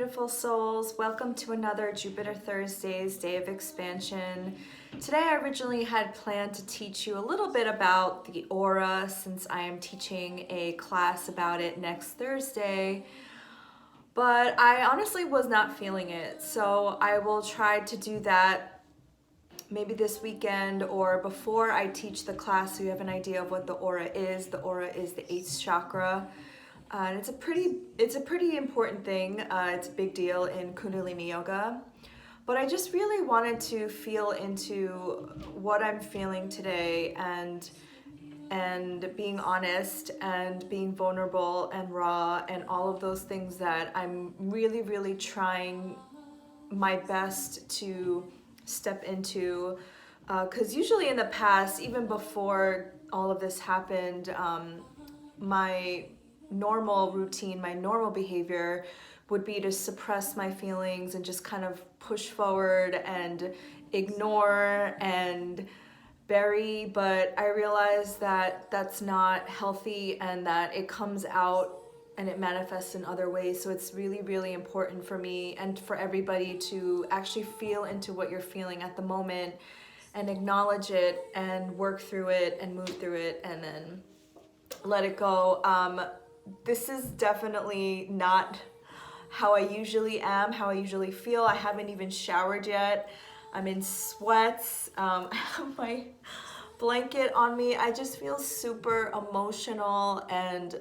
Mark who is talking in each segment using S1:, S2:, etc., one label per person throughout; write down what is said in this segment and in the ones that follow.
S1: beautiful souls. Welcome to another Jupiter Thursdays Day of Expansion. Today I originally had planned to teach you a little bit about the aura since I am teaching a class about it next Thursday, but I honestly was not feeling it. So I will try to do that maybe this weekend or before I teach the class so you have an idea of what the aura is. The aura is the 8th chakra. And it's a pretty important thing. It's a big deal in Kundalini Yoga. But I just really wanted to feel into what I'm feeling today and being honest and being vulnerable and raw and all of those things that I'm really trying my best to step into. Because usually in the past, even before all of this happened, my normal routine, my normal behavior would be to suppress my feelings and just kind of push forward and ignore and bury. But I realized that that's not healthy and that it comes out and it manifests in other ways. So it's really important for me and for everybody to actually feel into what you're feeling at the moment and acknowledge it and work through it and move through it and then let it go. This is definitely not how I usually am, how I usually feel. I haven't even showered yet. I'm in sweats. I have my blanket on me. I just feel super emotional, and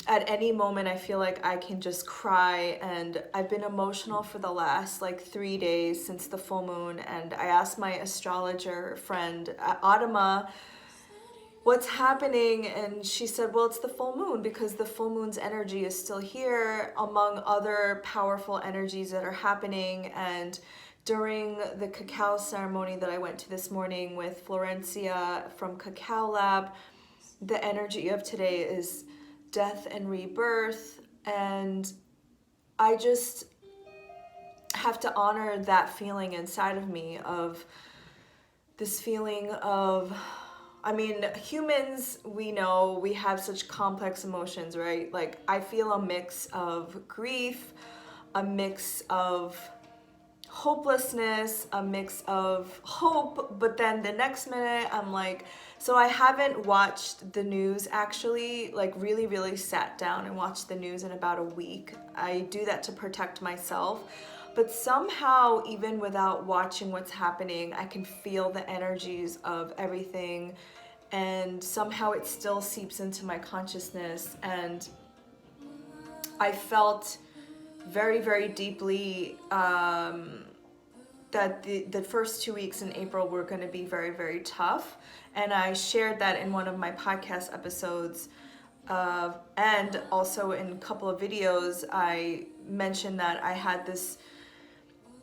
S1: at any moment I feel like I can just cry, and I've been emotional for the last 3 days since the full moon. And I asked my astrologer friend Adama what's happening, and she said, well, it's the full moon, because the full moon's energy is still here among other powerful energies that are happening. And during the cacao ceremony that I went to this morning with Florencia from Cacao Lab, the energy of today is death and rebirth, and I just have to honor that feeling inside of me, of this feeling of, I mean, humans, we know we have such complex emotions, right? Like, I feel a mix of grief, a mix of hopelessness, a mix of hope, but then the next minute I'm like, so I haven't watched the news actually, really sat down and watched the news in about a week. I do that to protect myself. But somehow, even without watching what's happening, I can feel the energies of everything, and somehow it still seeps into my consciousness. And I felt very deeply that the first 2 weeks in April were going to be very tough. And I shared that in one of my podcast episodes. And also in a couple of videos, I mentioned that I had this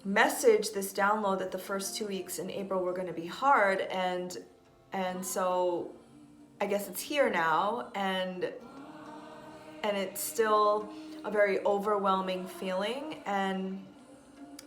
S1: message, this download, that the first 2 weeks in April were going to be hard, and so I guess it's here now, and it's still a very overwhelming feeling. And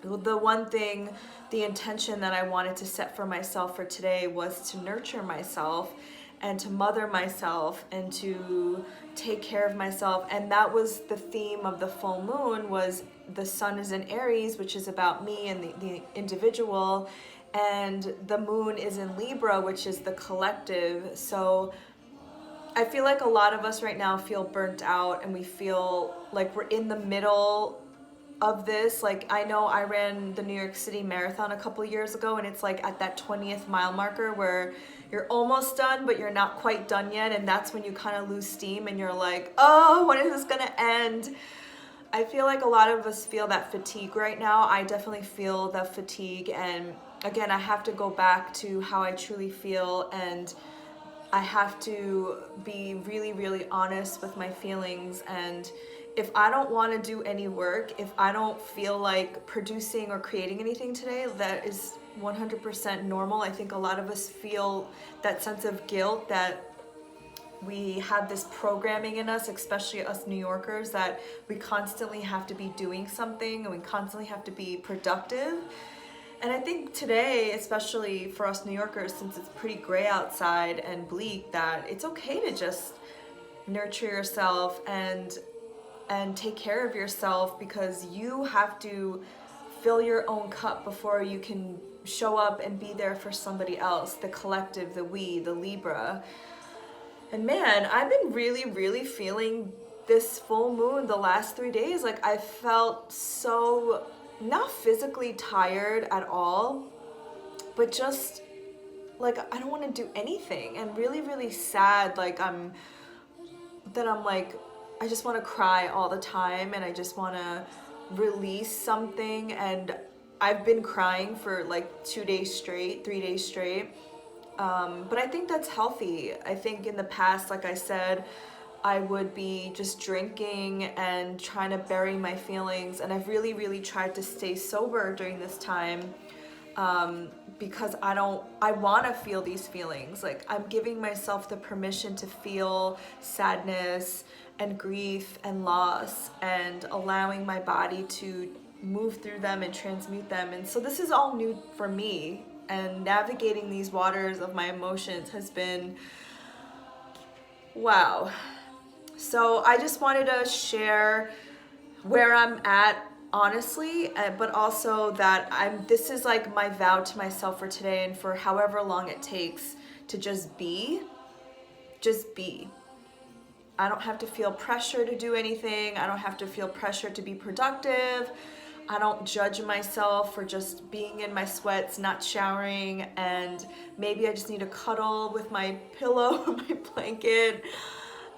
S1: the one thing, the intention that I wanted to set for myself for today was to nurture myself and to mother myself and to take care of myself. And that was the theme of the full moon, was the sun is in Aries, which is about me and the individual, and the moon is in Libra, which is the collective. So I feel like a lot of us right now feel burnt out, and we feel like we're in the middle of this. Like, I know I ran the New York City Marathon a couple years ago, and it's like at that 20th mile marker where you're almost done, but you're not quite done yet. And that's when you kind of lose steam and you're like, oh, when is this gonna end? I feel like a lot of us feel that fatigue right now. I definitely feel the fatigue. And again, I have to go back to how I truly feel, and I have to be really honest with my feelings. And if I don't want to do any work, if I don't feel like producing or creating anything today, that is 100% normal. I think a lot of us feel that sense of guilt, that we have this programming in us, especially us New Yorkers, that we constantly have to be doing something and we constantly have to be productive. And I think today, especially for us New Yorkers, since it's pretty gray outside and bleak, that it's okay to just nurture yourself and and take care of yourself, because you have to fill your own cup before you can show up and be there for somebody else, the collective, the we, the Libra. And man, I've been really feeling this full moon the last 3 days. Like, I felt so, not physically tired at all, but just like I don't want to do anything, and really sad. Like, I'm like, I just want to cry all the time, and I just want to release something. And I've been crying for like 2 days straight, 3 days straight. But I think that's healthy. I think in the past, like I said, I would be just drinking and trying to bury my feelings. And I've really tried to stay sober during this time, because I want to feel these feelings. Like, I'm giving myself the permission to feel sadness and grief and loss, and allowing my body to move through them and transmute them. And so this is all new for me, and navigating these waters of my emotions has been, wow. So I just wanted to share where I'm at, honestly, but also that this is like my vow to myself for today and for however long it takes to just be. I don't have to feel pressure to do anything. I don't have to feel pressure to be productive. I don't judge myself for just being in my sweats, not showering, and maybe I just need to cuddle with my pillow, my blanket,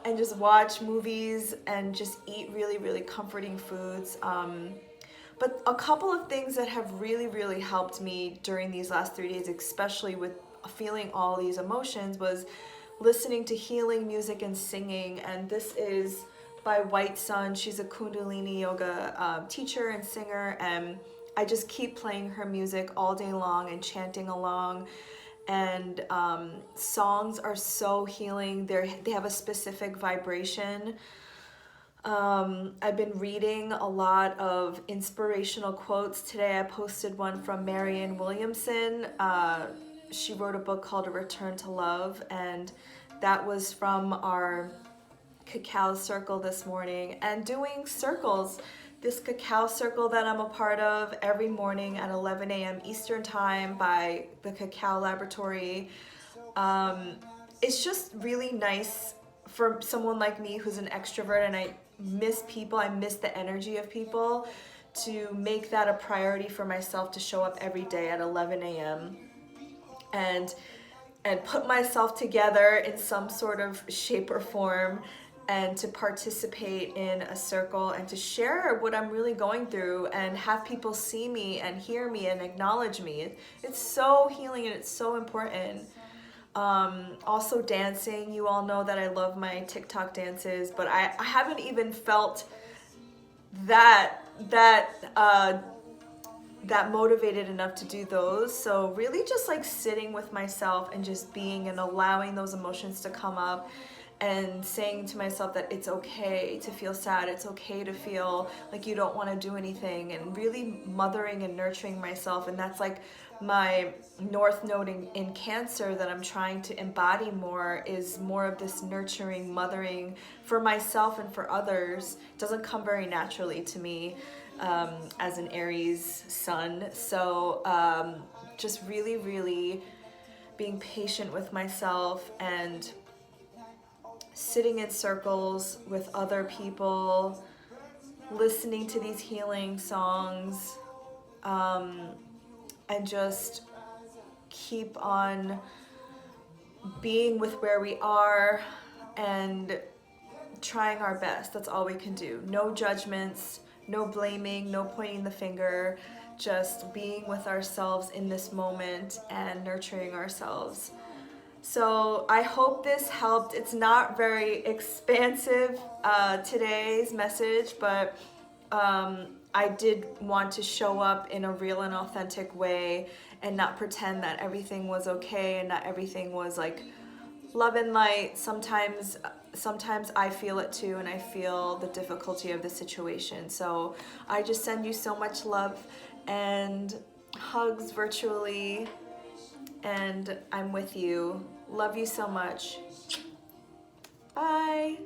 S1: and just watch movies and just eat really comforting foods. But a couple of things that have really helped me during these last 3 days, especially with feeling all these emotions, was listening to healing music and singing. And this is by White Sun. She's a Kundalini yoga teacher and singer, and I just keep playing her music all day long and chanting along. And songs are so healing. They have a specific vibration. I've been reading a lot of inspirational quotes. Today I posted one from Marianne Williamson. She wrote a book called A Return to Love, and that was from our cacao circle this morning. And doing circles, this cacao circle that I'm a part of every morning at 11 a.m. Eastern time by the Cacao Laboratory. It's just really nice for someone like me who's an extrovert, and I miss people, I miss the energy of people, to make that a priority for myself to show up every day at 11 a.m. and put myself together in some sort of shape or form, and to participate in a circle and to share what I'm really going through, and have people see me and hear me and acknowledge me. It's so healing and it's so important. Also dancing. You all know that I love my TikTok dances, but I haven't even felt that motivated enough to do those. So really just like sitting with myself and just being and allowing those emotions to come up, and saying to myself that it's okay to feel sad, it's okay to feel like you don't want to do anything, and really mothering and nurturing myself. And that's like my north node in Cancer that I'm trying to embody more, is more of this nurturing, mothering for myself and for others. It doesn't come very naturally to me as an Aries sun. So just really being patient with myself, and sitting in circles with other people, listening to these healing songs, and just keep on being with where we are and trying our best. That's all we can do. No judgments, no blaming, no pointing the finger, just being with ourselves in this moment and nurturing ourselves. So I hope this helped. It's not very expansive, today's message, but I did want to show up in a real and authentic way, and not pretend that everything was okay and not everything was like love and light. Sometimes I feel it too, and I feel the difficulty of the situation. So I just send you so much love and hugs virtually, and I'm with you. Love you so much. Bye.